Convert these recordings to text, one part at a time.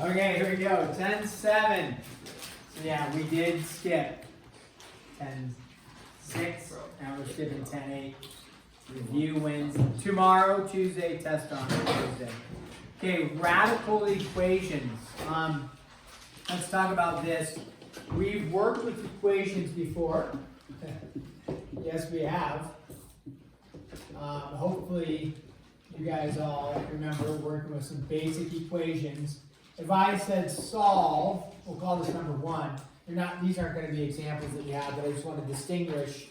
Okay, here we go. 10-7. So yeah, we did skip 10-6. Now we're skipping 10-8. Review wins tomorrow, Tuesday, test on Tuesday. Okay, radical equations. Let's talk about this. We've worked with equations before. Yes, we have. Hopefully, you guys all remember working with some basic equations. If I said solve, we'll call this number 1. These aren't going to be examples that you have, but I just want to distinguish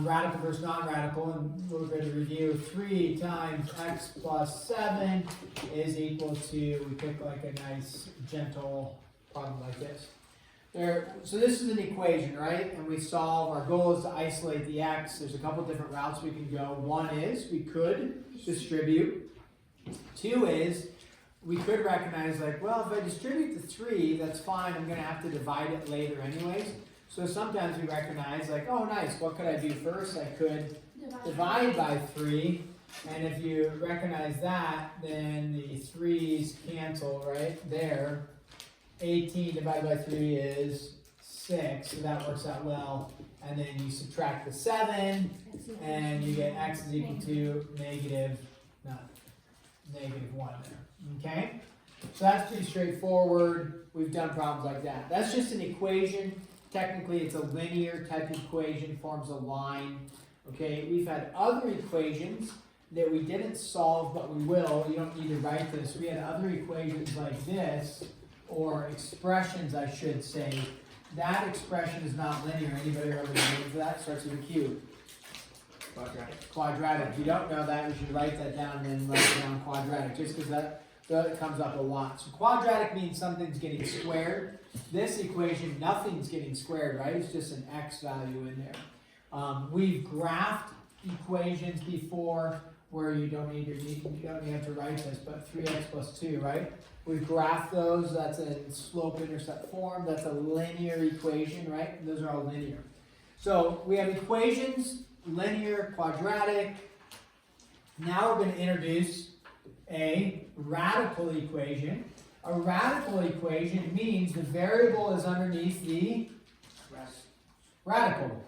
radical versus non-radical, and we're going to review 3 times x plus 7 is equal to, we pick like a nice, gentle problem like this. So this is an equation, right? And we solve, our goal is to isolate the x. There's a couple different routes we can go. One is we could distribute. 2 is we could recognize like, well, if I distribute the 3, that's fine. I'm going to have to divide it later anyways. So sometimes we recognize like, oh nice, what could I do first? I could divide by 3. And if you recognize that, then the 3's cancel right there. 18 divided by 3 is 6, so that works out well. And then you subtract the 7, and you get x is equal to negative 1 there. Okay? So that's pretty straightforward. We've done problems like that. That's just an equation. Technically, it's a linear type of equation, forms a line. Okay? We've had other equations that we didn't solve, but we will. You don't need to write this. We had other equations like this, or expressions, I should say. That expression is not linear. Anybody remember the name for that? Starts with a Q. Quadratic. If you don't know that, you should write that down and then write down quadratic, just because that comes up a lot. So quadratic means something's getting squared. This equation, nothing's getting squared, right? It's just an x value in there. We've graphed equations before where you don't have to write this, but 3x plus 2, right? We've graphed those. That's in slope-intercept form. That's a linear equation, right? Those are all linear. So we have equations, linear, quadratic. Now we're going to introduce a radical equation. A radical equation means the variable is underneath the radical.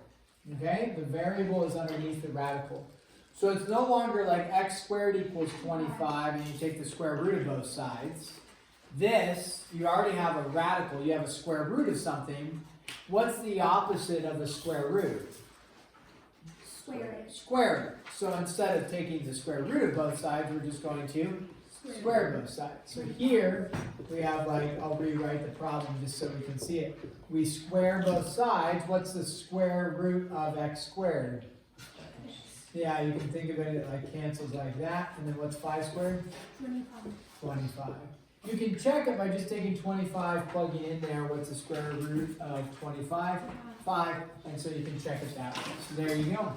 Okay? The variable is underneath the radical. So it's no longer like x squared equals 25 and you take the square root of both sides. This, you already have a radical. You have a square root of something. What's the opposite of the square root? Square it. Square it. So instead of taking the square root of both sides, we're just going to square both sides. So here we have like, I'll rewrite the problem just so we can see it. We square both sides. What's the square root of x squared? Yeah, you can think of it like cancels like that. And then what's 5 squared? 25. You can check it by just taking 25, plugging in there. What's the square root of 25? 5. And so you can check it that way. So there you go.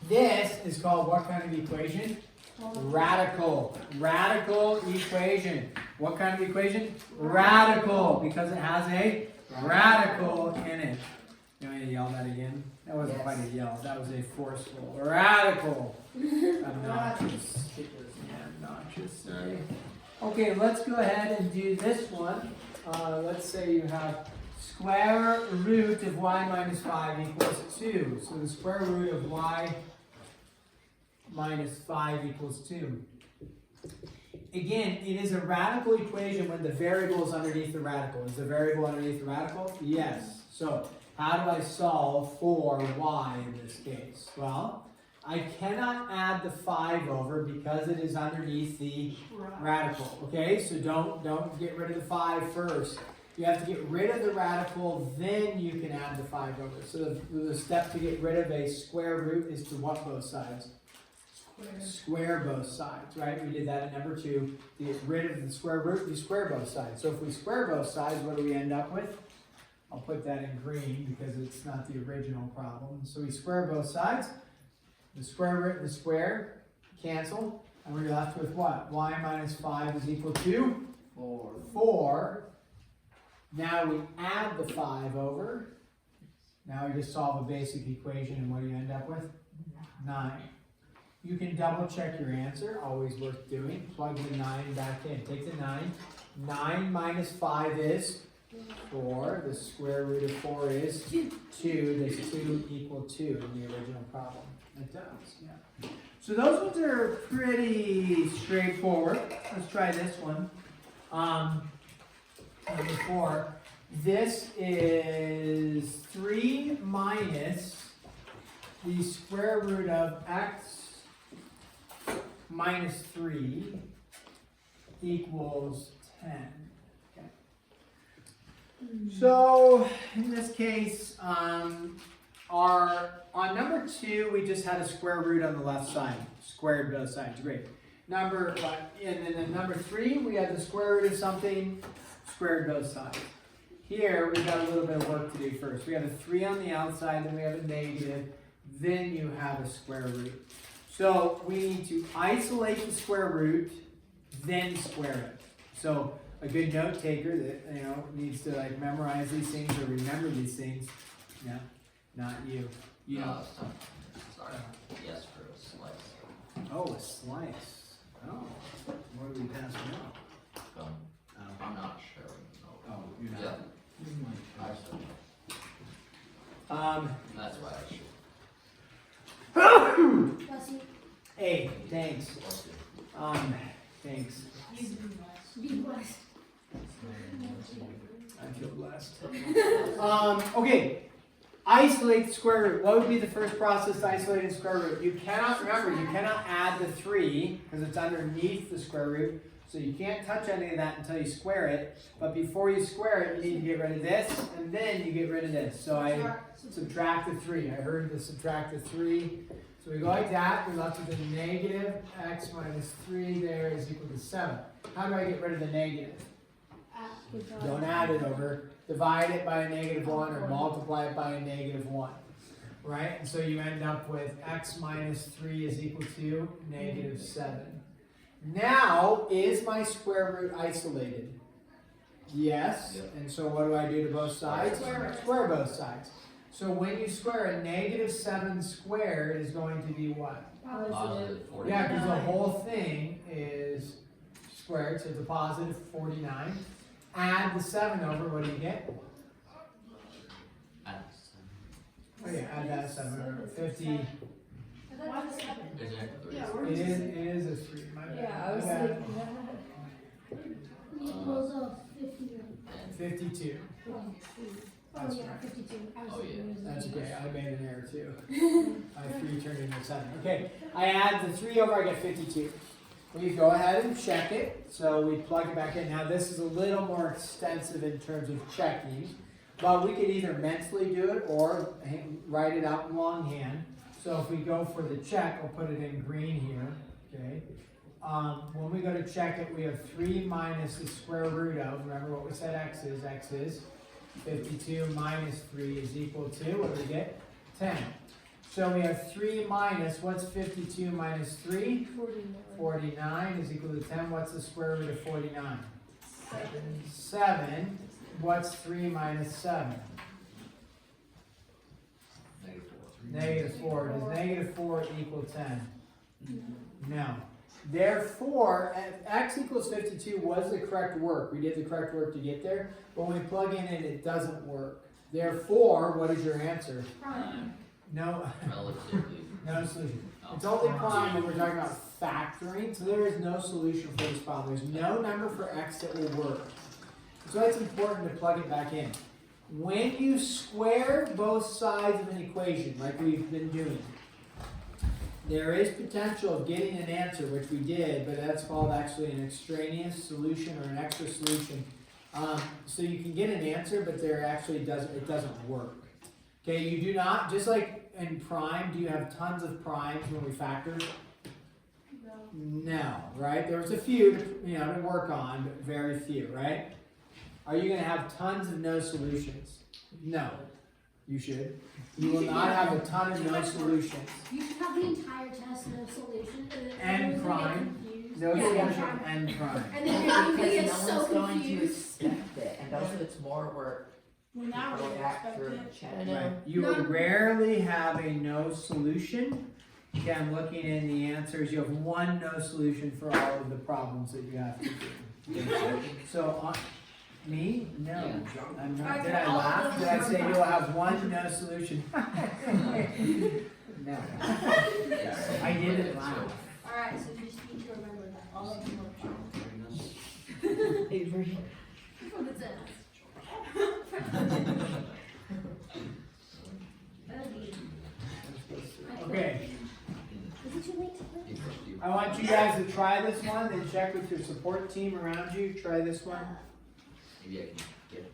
This is called what kind of equation? Radical. Radical equation. What kind of equation? Radical. Because it has a radical in it. You want me to yell that again? That wasn't quite a yell. That was a forceful. Radical. Obnoxious. Obnoxious. Sorry. Okay, let's go ahead and do this one. Let's say you have square root of y minus 5 equals 2. So the square root of y minus 5 equals 2. Again, it is a radical equation when the variable is underneath the radical. Is the variable underneath the radical? Yes. So how do I solve for y in this case? Well, I cannot add the 5 over because it is underneath the radical. Okay, so don't get rid of the 5 first. You have to get rid of the radical, then you can add the 5 over. So the step to get rid of a square root is to what both sides? Square both sides, right? We did that in number 2. To get rid of the square root, we square both sides. So if we square both sides, what do we end up with? I'll put that in green because it's not the original problem. So we square both sides. The square root and the square cancel. And we're left with what? Y minus 5 is equal to? 4. Now we add the 5 over. Now we just solve a basic equation, and what do you end up with? 9. You can double check your answer, always worth doing. Plug the 9 back in. Take the 9. 9 minus 5 is 4. The square root of 4 is 2. Does 2 equal 2 in the original problem? It does, yeah. So those ones are pretty straightforward. Let's try this one. Number 4. This is 3 minus the square root of x minus 3 equals 10. Okay. So in this case, on number 2, we just had a square root on the left side, squared both sides. Great. And then in number 3, we had the square root of something, squared both sides. Here, we've got a little bit of work to do first. We have a 3 on the outside, then we have a negative, then you have a square root. So we need to isolate the square root, then square it. So a good note taker that needs to like memorize these things or remember these things. No, not you. You know. Sorry. Yes, for a slice. Oh, a slice. Oh, what do we pass now? I'm not sure. No. Oh, you're not. Yeah. I should. That's why I should. Bless you. Hey, thanks. Thanks. Be blessed. I feel blessed. Okay. Isolate the square root. What would be the first process to isolate the square root? You cannot add the 3 because it's underneath the square root. So you can't touch any of that until you square it. But before you square it, you need to get rid of this, and then you get rid of this. So I subtract the 3. I heard the subtract the 3. So we go like that. We're left with a negative x minus 3 there is equal to 7. How do I get rid of the negative? Don't add it over. Divide it by a negative 1 or multiply it by a negative 1. Right? And so you end up with x minus 3 is equal to negative 7. Now, is my square root isolated? Yes. Yep. And so what do I do to both sides? Square both sides. So when you square it, negative 7 squared is going to be what? Positive 49. Yeah, because the whole thing is squared, so it's a positive 49. Add the 7 over, what do you get? Oh yeah, add that 7 over. 50. It is a 3. My bad. Yeah, I was thinking that. Equals of 52. Oh yeah, 52. That's okay. I made an error too. My 3 turned into 7. Okay, I add the 3 over, I get 52. We go ahead and check it. So we plug it back in. Now this is a little more extensive in terms of checking, but we could either mentally do it or write it out in longhand. So if we go for the check, I'll put it in green here. Okay. When we go to check it, we have 3 minus the square root of, remember what we said x is 52 minus 3 is equal to, what do we get? 10. So we have 3 minus, what's 52 minus 3? 49 is equal to 10. What's the square root of 49? 7. What's 3 minus 7? Negative 4. Does negative 4 equal 10? No. Therefore, x equals 52 was the correct work. We did the correct work to get there. But when we plug in it doesn't work. Therefore, what is your answer? Prime. No. Relatively. No solution. It's only prime when we're talking about factoring. So there is no solution for this problem. There's no number for x that will work. So it's important to plug it back in. When you square both sides of an equation, like we've been doing, there is potential of getting an answer, which we did, but that's called actually an extraneous solution or an extra solution. So you can get an answer, but there actually it doesn't work. Okay, you do not, just like in prime, do you have tons of primes when we factor? No, right? There was a few to work on, but very few, right? Are you going to have tons of no solutions? No. You should. You will not have a ton of no solutions. You should have the entire test no solution. And prime. No solution and prime. And then you're going to get No so one's going to confused. expect it, and also it's more work Well, now to we're go back through expecting. and check. Right. You will rarely have a no solution, Okay, I'm looking in the answers. You have one no solution for all of the problems that you have to do. So, me? No. I'm not. Did I laugh? Did I say you'll have one no solution? No. I didn't laugh. Alright, so you just need to remember that. All of them are Avery. What is that? Okay. Is it too late to play? I want you guys to try this one, then check with your support team around you. Try this one. Maybe I can get him.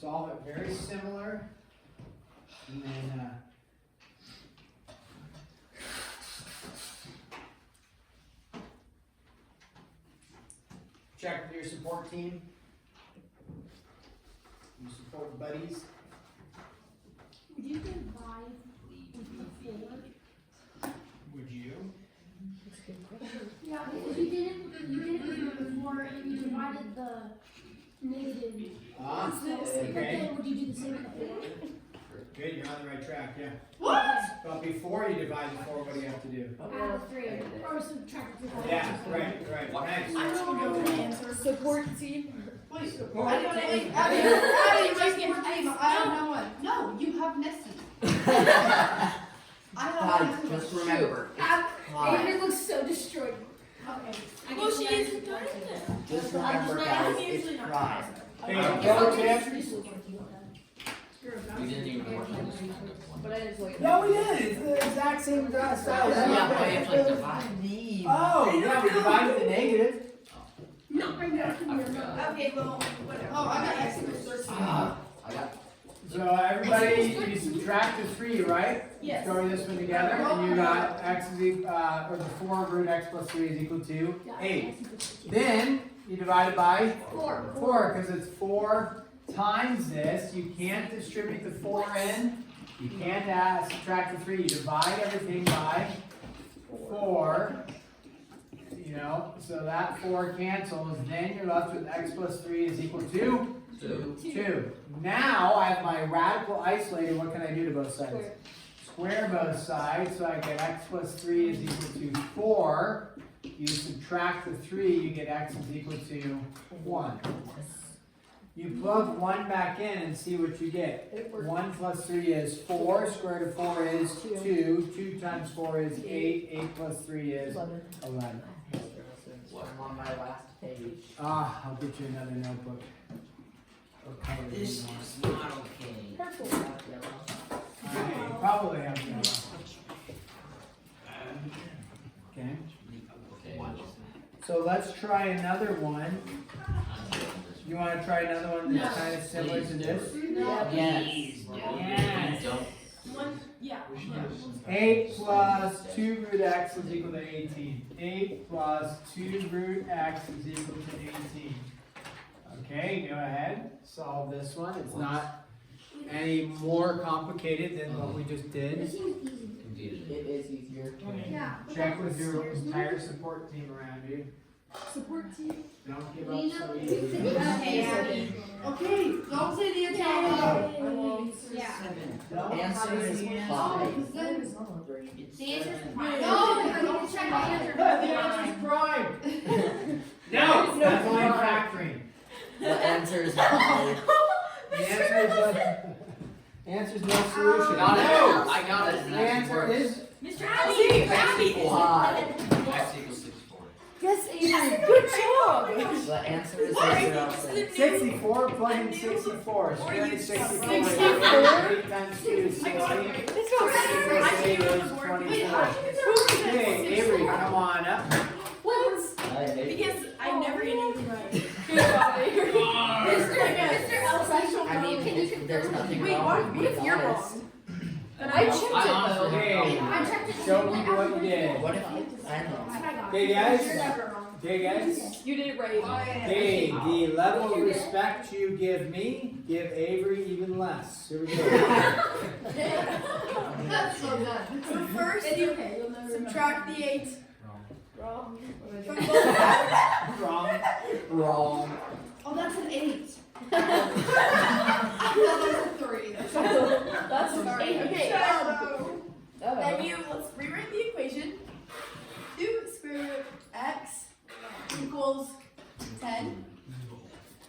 Solve it very similar. And then, check with your support team. Your support buddies. Would you divide with the 4? Would you? Yeah, because you did it with the 4 and you divided the negative. Ah, But okay. then would you do the same with the 4? Good, you're on the right track, yeah. What? But before you divide the 4, what do you have to do? Add the 3. Or subtract the 4. Yeah, right. Nice. I don't know the answer. Support team. Wait, Support I don't team. I don't know one. No, you have Nessie. I don't Guys, know. just remember. Avery looks so destroyed. Okay. Well, she isn't done it. Just remember, guys, it's pride. Hey, go, Tim. We didn't even work on this kind of one. But I didn't like No, we did. It's the exact same style. Yeah, but I have to like divide. Oh, yeah, we divided the negative. No, I know. I forgot. Okay, well, whatever. Oh, I got X equals 13. I got. So everybody, you subtract the 3, right? Yes. Throw this one together, and you got x is equal, or the 4 root x plus 3 is equal to 8. Then you divide it by 4, because it's 4 times this. You can't distribute the 4 in. You can't subtract the 3. You divide everything by 4. You know, so that 4 cancels. Then you're left with x plus 3 is equal to 2. Now I have my radical isolated. What can I do to both sides? Square both sides. So I get x plus 3 is equal to 4. You subtract the 3, you get x is equal to 1. You plug 1 back in and see what you get. 1 plus 3 is 4. Square root of 4 is 2. 2 times 4 is 8. 8 plus 3 is 11. I'm on my last page. Ah, I'll get you another notebook. Or color you This want. is not okay. You probably have yellow. Okay. Okay. So let's try another one. You want to try another one that's kind of similar to this? Yes. Yes. Don't. One, yeah. 8 plus 2 root x is equal to 18. 8 plus 2 root x is equal to 18. Okay, go ahead. Solve this one. It's not any more complicated than what we just did. This seems easy. Confused. It is easier. Yeah. Check with your entire support team around you. Support team. Don't give We up know so you easily. said it. Okay, don't say the answer out loud. Yeah. The answer is 5. The answer is prime. No, don't check the answer. The answer is prime. No, that's only factoring. The answer is 5. The answer is no solution. Got it. No. I got it. The answer is Mr. Addy! X equals 5. X equals 64. Yes, Avery. Good job. The answer is 0. 64 plugging 64. Square root 64. 8 times 2 is 60. 6 plus 8 is 24. Okay, Avery, come on up. Because I never get anything right. Mr. Elsa, I mean, there's nothing Wait, wrong with what if being you're honest. wrong? I checked it though. Okay, I checked it. show me what you did. What if I don't know? Okay, guys. You're never wrong. Okay, guys? You did it right. Okay, the level of respect you give me, give Avery even less. Here we go. That's so good. So first, It's okay. You'll never subtract the 8 Wrong. from both sides. Wrong. Wrong. Oh, that's an 8. That's a 3. That's Sorry. eight. Okay. Then you, let's rewrite the equation. 2 square root x equals 10.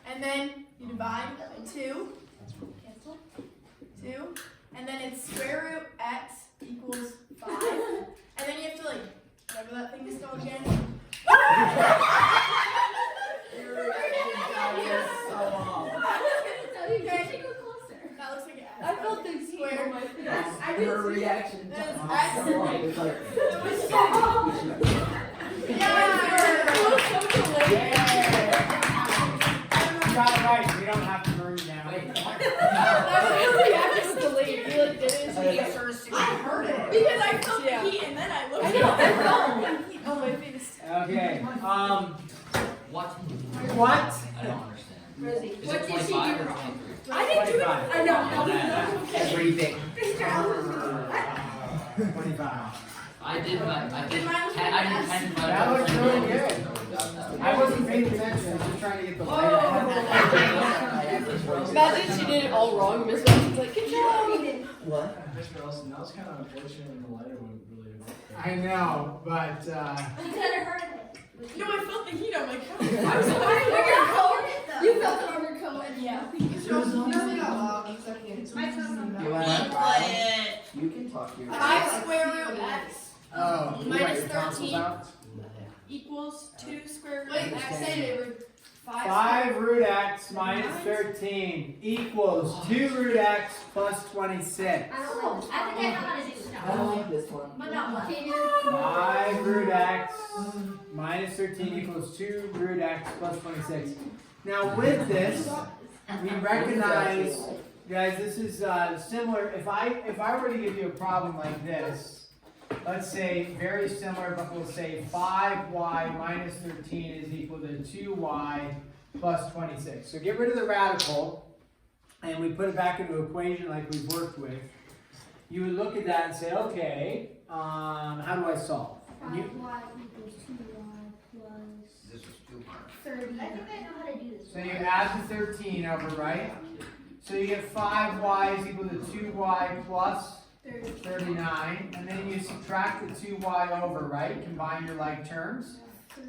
And then you divide by 2. 2. And then it's square root x equals 5. And then you have to like, whatever that thing is called again. Your reaction time is so long. Okay. Go closer. That looks like an I x. felt the Square. on my face. Her reaction That's time X. is so long. It's like, You got it right. We don't have to burn you now. Your reaction was delayed. You like did it. I heard it. Because I felt Yeah. the heat and then I looked I at know. I felt the heat on my face. Okay. What? What? I don't understand. Rosie, Is what it did she 25 do or wrong? 23? I didn't do it. 25. I know. everything. 25. I did my, I did Mine was 10, I did 10 divided That by looks 10. really good. I wasn't paying attention. I was just trying to get the light. Imagine she did it all wrong. Miss Ross's like, good job. What? Mr. Olsen, that was kind of unfortunate when the lighter wouldn't really have worked. I know, but You could have heard it. No, I felt the heat on my coat. I was You felt it on your coat. Yeah. You wanna try? You can talk to your 5 square root x oh, you got Minus your tonsils 13. out? equals 2 square root Wait, x. say it. 5 root x minus 13 equals 2 root x plus 26. I don't like this. I think I know how to do stuff. I don't like this one. But not what. 5 root x minus 13 equals 2 root x plus 26. Now with this, we recognize, guys, this is similar. If I were to give you a problem like this, let's say very similar, but we'll say 5y minus 13 is equal to 2y plus 26. So get rid of the radical, and we put it back into an equation like we've worked with. You would look at that and say, okay, how do I solve? And you, 5y equals 2y plus This was too hard. 30. I think I know how to do this. so you add the 13 over, right? So you get 5y is equal to 2y plus 39, and then you subtract the 2y over, right? Combine your like terms,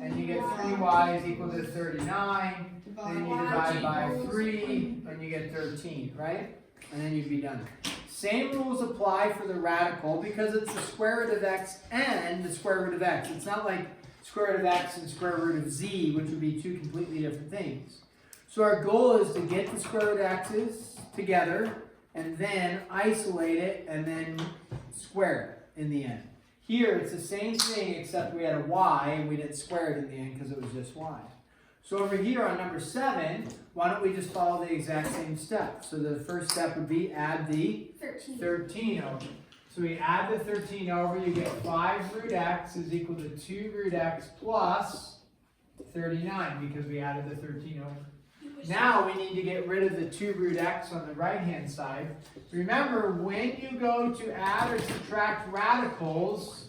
and you get 3y is equal to 39, then you divide by 3, and you get 13, right? And then you'd be done. Same rules apply for the radical because it's the square root of x and the square root of x. It's not like square root of x and square root of z, which would be two completely different things. So our goal is to get the square root of x's together, and then isolate it, and then square it in the end. Here, it's the same thing, except we had a y, and we didn't square it in the end because it was just y. So over here on number 7, why don't we just follow the exact same steps? So the first step would be add the 13 over. So we add the 13 over, you get 5 root x is equal to 2 root x plus 39, because we added the 13 over. Now we need to get rid of the 2 root x on the right-hand side. Remember, when you go to add or subtract radicals,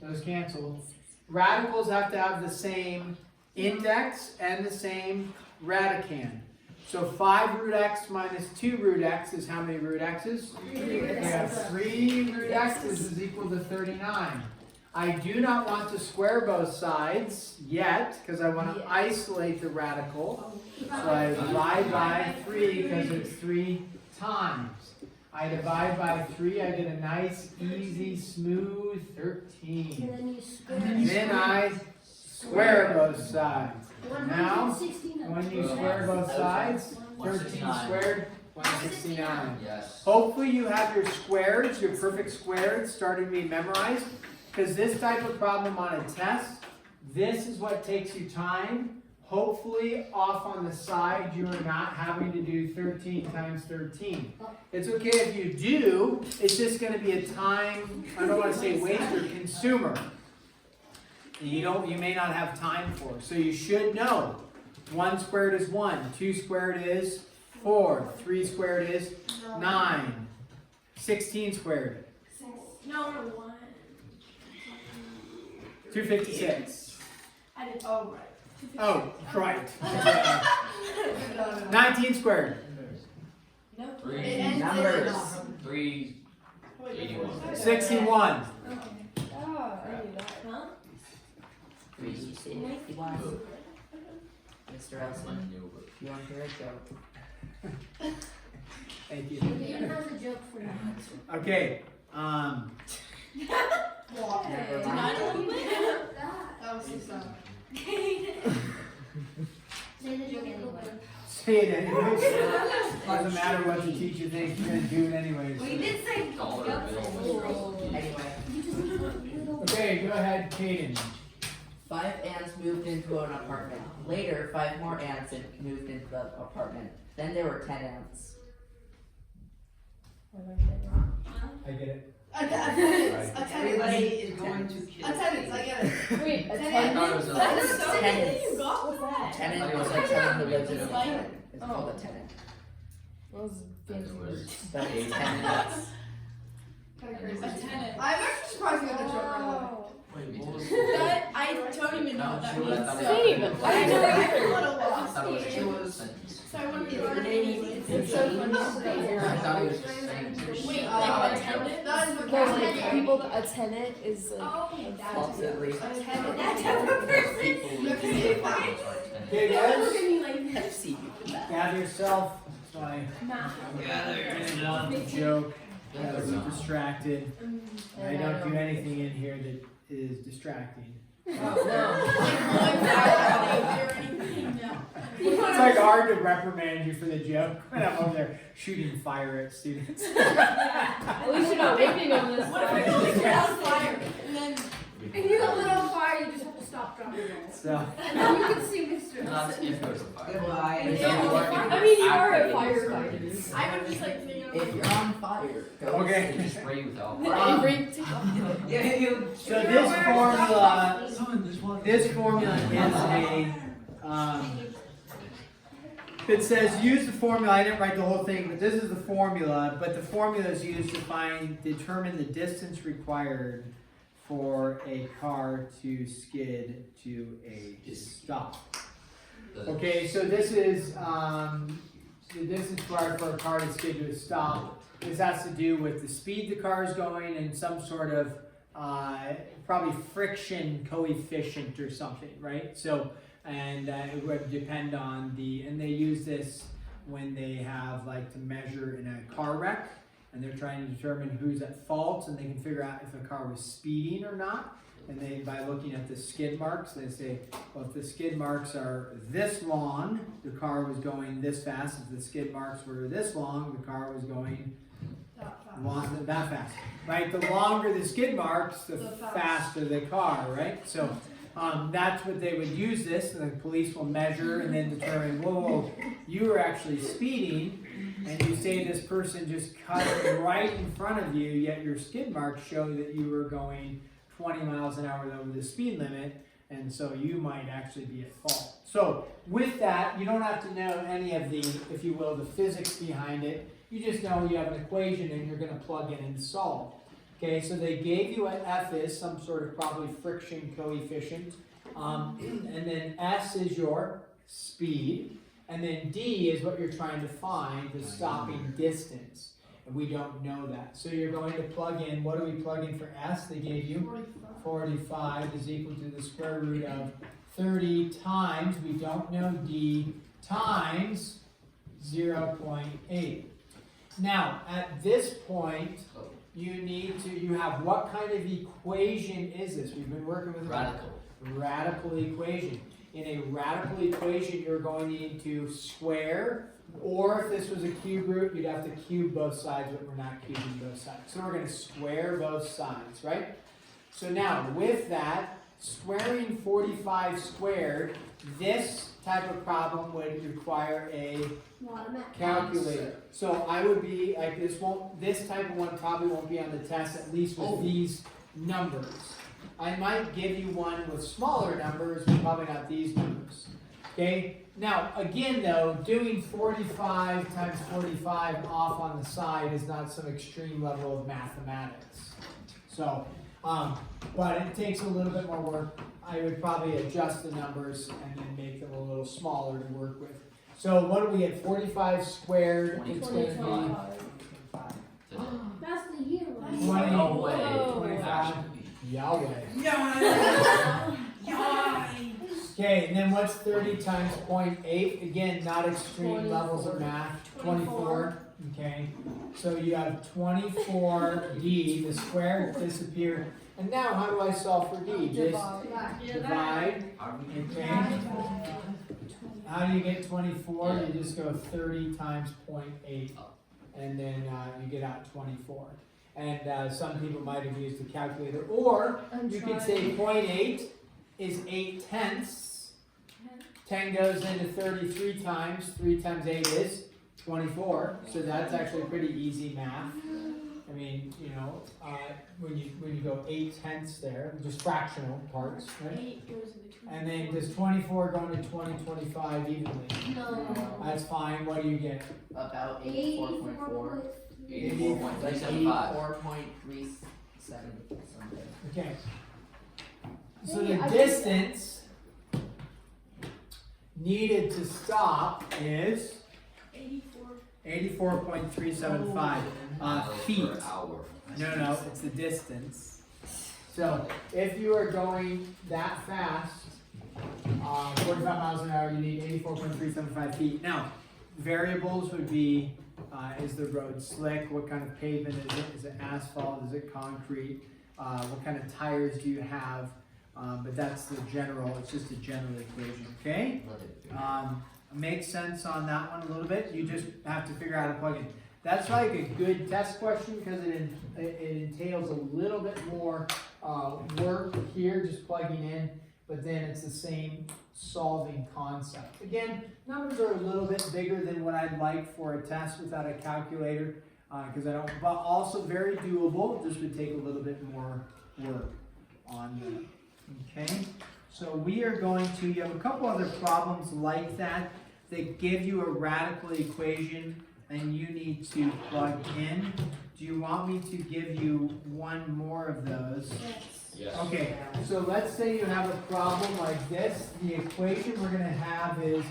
those cancel. Radicals have to have the same index and the same radicand. So 5 root x minus 2 root x is how many root x's? 3 root We have 3 root x's is equal to 39. I do not want to square both sides yet, because I want to isolate the radical. So I divide by 3 because it's 3 times. I divide by 3, I get a nice, easy, smooth 13. then you square And then I square both sides. Now, when you square both sides, 13 squared, 169. Yes. Hopefully you have your squares, your perfect squares, starting to be memorized. Because this type of problem on a test, this is what takes you time. Hopefully off on the side you are not having to do 13 times 13. It's okay if you do, it's just going to be a time, I don't want to say waster, consumer. you may not have time for. So you should know. 1 squared is 1, 2 squared is 4, 3 squared is 9, 16 squared, No, 1. 256. I did. Oh, right. Oh, right. 19 squared, No. Three. It ends Numbers. in 381. 61. Oh, I knew that. Huh? 361. Mr. Elson, you want to hear a joke? Thank you. Ian has a joke for you. Okay. Never mind. That was so sad. Say the joke anyway. Say it anyways. Doesn't matter what the teacher thinks, you're going to do it anyways. We did say Dollar bill. Anyway, Okay, go ahead, Kaden. 5 ants moved into an apartment. Later, 5 more ants had moved into the apartment. Then there were 10 ants. I get it. Attendance. Everybody is going to Attendance. I get it. Wait, I attendance? thought it was a. That's so Tenants. many you got with that. Tenant is like someone who lives in a It's like- tenant. It's called a tenant. Those fancy words. But a tenant. Attendance. I'm actually surprised you got the joke right away. Wow. Wait, what was That I don't even know what that No, means. that was- Same. I know. I'm a little I lost. thought it was just a sentence. So I want to It's so funny that I you're thought it was just saying. Wait, like attendance? That is no, like vocabulary. people that a tenant is like Oh, Falsely. attendance. That type of person. You have to say it fine. Okay, Don't guys. look at me like this. Pepsi. Gather yourself. So I Nah. didn't joke. I was distracted. I don't do anything in here that is distracting. It's like hard to reprimand you for the joke when I'm over there shooting fire at students. at least you're not waiting on this. What if I go to on fire and then If you don't lit on fire, you just have to stop, drop, and roll. So, And then you can see Mr. Not if it was a fire. Goodbye. I mean, you are a firefighter. I would just like think If you're on fire, go. okay. They just spray you without. Yeah, you. So this formula is it says use the formula. I didn't write the whole thing, but this is the formula. But the formula is used to determine the distance required for a car to skid to a stop. Okay, so this is the distance required for a car to skid to a stop. This has to do with the speed the car is going and some sort of probably friction coefficient or something, right? So, and it would depend on and they use this when they have like to measure in a car wreck and they're trying to determine who's at fault and they can figure out if a car was speeding or not. And they, by looking at the skid marks, they say, well, if the skid marks are this long, the car was going this fast. If the skid marks were this long, the car was going that fast, right? The longer the skid marks, the faster the car, right? So that's what they would use this. And the police will measure and then determine, whoa, you were actually speeding, and you say this person just cut right in front of you, yet your skid marks show that you were going 20 miles an hour over the speed limit, and so you might actually be at fault. So with that, you don't have to know any of the, if you will, the physics behind it. You just know you have an equation and you're going to plug in and solve. Okay, so they gave you what F is, some sort of probably friction coefficient, and then S is your speed, and then D is what you're trying to find, the stopping distance. And we don't know that. So you're going to plug in, what do we plug in for S? They gave you 45 is equal to the square root of 30 times, we don't know D, times 0.8. Now, at this point, you have what kind of equation is this? We've been working with radical equation. In a radical equation, you're going to need to square, or if this was a cube root, you'd have to cube both sides, but we're not cubing both sides. So we're going to square both sides, right? So now, with that, squaring 45 squared, this type of problem would require a calculator. So I would be like, this type of one probably won't be on the test, at least with these numbers. I might give you one with smaller numbers, but probably not these numbers. Okay? Now, again though, doing 45 times 45 off on the side is not some extreme level of mathematics. So, but it takes a little bit more work. I would probably adjust the numbers and then make them a little smaller to work with. So what do we get? 45 squared, it's going to be 25. That's the year, right? 20. No way. Whoa. 25. Yahweh. Yay! Okay, and then what's 30 times 0.8? Again, not extreme levels of math. 24. Okay, so you have 24d, the square disappeared. And now how do I solve for d? Just divide. Okay. How do you get 24? You just go 30 times 0.8. And then you get out 24. And some people might have used a calculator. Or you could say 0.8 is 8 tenths. 10 goes into 33 times. 3 times 8 is 24. So that's actually pretty easy math. I mean, you know, when you go 8 tenths there, just fractional parts, right? 8 goes in between. And then does 24 go into 20, 25 evenly? No. That's fine. What do you get? About 84.4. 84.375. 84.37 something. Okay. So Hey, the I distance needed to stop is 84.375 feet. Per hour. No, it's the distance. So if you are going that fast, 45 miles an hour, you need 84.375 feet. Now, variables would be, is the road slick? What kind of pavement is it? Is it asphalt? Is it concrete? What kind of tires do you have? But that's the general, it's just a general equation, okay? Makes sense on that one a little bit. You just have to figure out how to plug in. That's like a good test question because it entails a little bit more work here, just plugging in, but then it's the same solving concept. Again, numbers are a little bit bigger than what I'd like for a test without a calculator, because I don't, but also very doable. This would take a little bit more work on them. Okay, so we are going to, you have a couple other problems like that give you a radical equation and you need to plug in. Do you want me to give you one more of those? Yes. Okay, so let's say you have a problem like this. The equation we're going to have is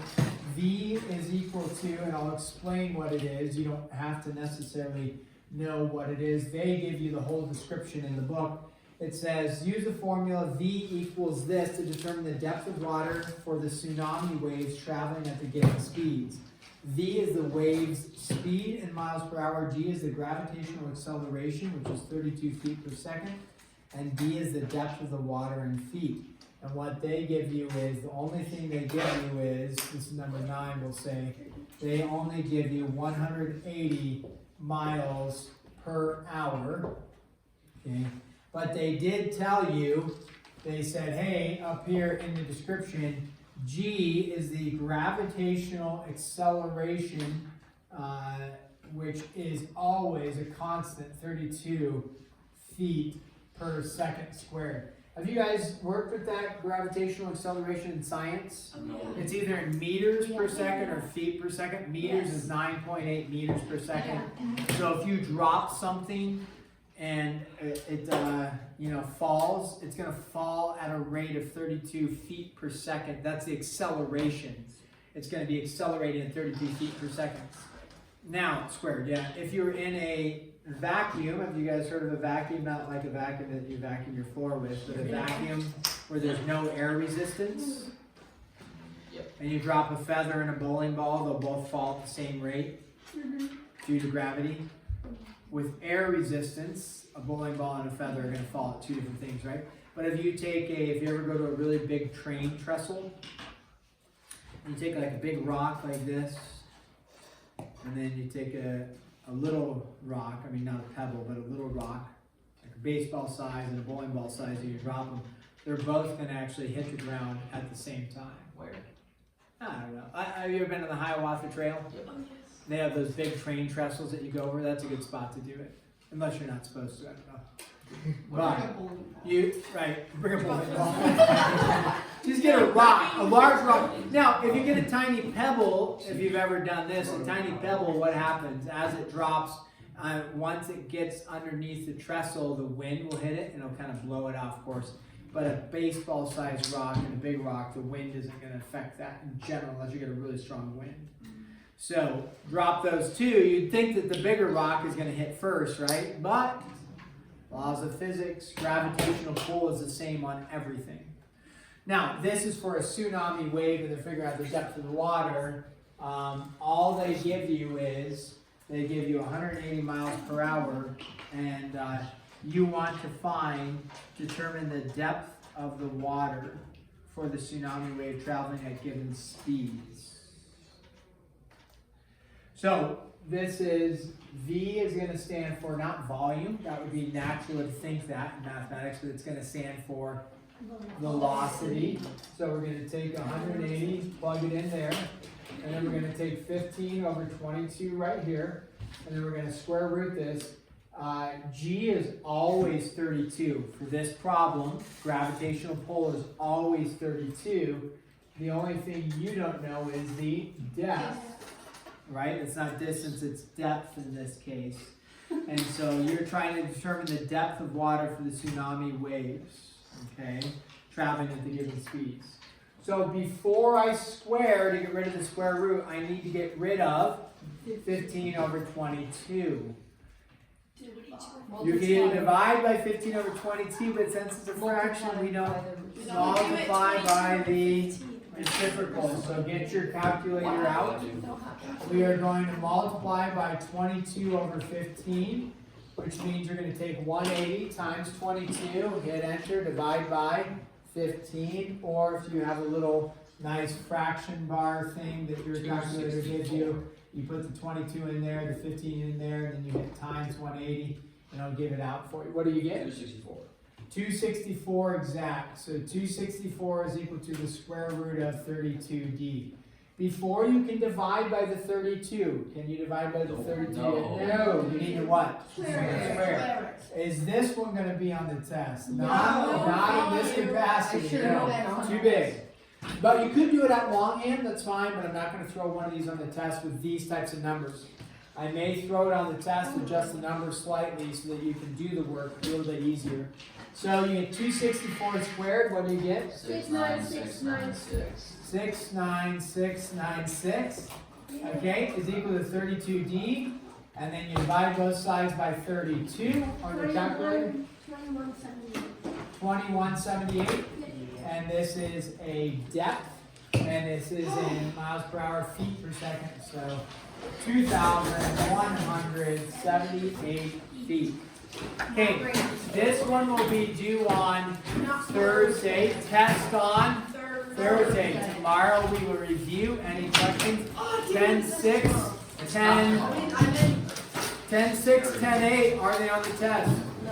V is equal to, and I'll explain what it is. You don't have to necessarily know what it is. They give you the whole description in the book. It says, use the formula V equals this to determine the depth of water for the tsunami waves traveling at the given speeds. V is the wave's speed in miles per hour, G is the gravitational acceleration, which is 32 feet per second, and D is the depth of the water in feet. And what they give you is, the only thing they give you is, this is number 9 will say, they only give you 180 miles per hour, okay? But they did tell you, they said, hey, up here in the description, G is the gravitational acceleration, which is always a constant 32 feet per second squared. Have you guys worked with that gravitational acceleration in science? No. It's either in meters per second or feet per second. Meters is 9.8 meters per second. So if you drop something and it falls, it's going to fall at a rate of 32 feet per second. That's the acceleration. It's going to be accelerating at 32 feet per second. Now, squared, yeah. If you're in a vacuum, have you guys heard of a vacuum? Not like a vacuum that you vacuum your floor with, but a vacuum where there's no air resistance. Yep. And you drop a feather and a bowling ball, they'll both fall at the same rate due to gravity. With air resistance, a bowling ball and a feather are going to fall at two different things, right? But if you ever go to a really big train trestle, you take like a big rock like this, and then you take a little rock, I mean not a pebble, but a little rock, like a baseball size and a bowling ball size, and you drop them, they're both going to actually hit the ground at the same time. Where? I don't know. Have you ever been to the Hiawatha Trail? Yep. They have those big train trestles that you go over. That's a good spot to do it. Unless you're not supposed to, I don't know. But bring a bowling ball. Just get a rock, a large rock. Now, if you get a tiny pebble, if you've ever done this, a tiny pebble, what happens as it drops? Once it gets underneath the trestle, the wind will hit it and it'll kind of blow it off, of course. But a baseball-sized rock and a big rock, the wind isn't going to affect that in general unless you get a really strong wind. So drop those two. You'd think that the bigger rock is going to hit first, right? But laws of physics, gravitational pull is the same on everything. Now, this is for a tsunami wave and to figure out the depth of the water. All they give you is, they give you 180 miles per hour, and you want to determine the depth of the water for the tsunami wave traveling at given speeds. So this is, V is going to stand for not volume, that would be natural to think that in mathematics, but it's going to stand for velocity. So we're going to take 180, plug it in there, and then we're going to take 15 over 22 right here, and then we're going to square root this. G is always 32. For this problem, gravitational pull is always 32. The only thing you don't know is the depth, right? It's not distance, it's depth in this case. And so you're trying to determine the depth of water for the tsunami waves, okay, traveling at the given speeds. So before I square, to get rid of the square root, I need to get rid of 15 over 22. You can either divide by 15 over 22, but since it's a fraction, we don't multiply by the reciprocal. So get your calculator out. We are going to multiply by 22 over 15, which means you're going to take 180 times 22, hit enter, divide by 15, or if you have a little nice fraction bar thing that your calculator gives you, you put the 22 in there, the 15 in there, and then you hit times 180, and it'll give it out for you. What do you get? 264. 264 exact. So 264 is equal to the square root of 32d. Before you can divide by the 32, can you divide by the 32? No, you need to what? Square. Is this one going to be on the test? Not in this capacity. No, too big. But you could do it at longhand, that's fine, but I'm not going to throw one of these on the test with these types of numbers. I may throw it on the test, adjust the numbers slightly so that you can do the work a little bit easier. So you get 264 squared, what do you get? 69696. 69696, okay, is equal to 32d, and then you divide both sides by 32 on your calculator. 2178, and this is a depth, and this is in miles per hour, feet per second, so 2,178 feet. Okay, this one will be due on Thursday, test on Thursday. Tomorrow we will review any questions. 10-6, 10-6, 10-8, are they on the test? No.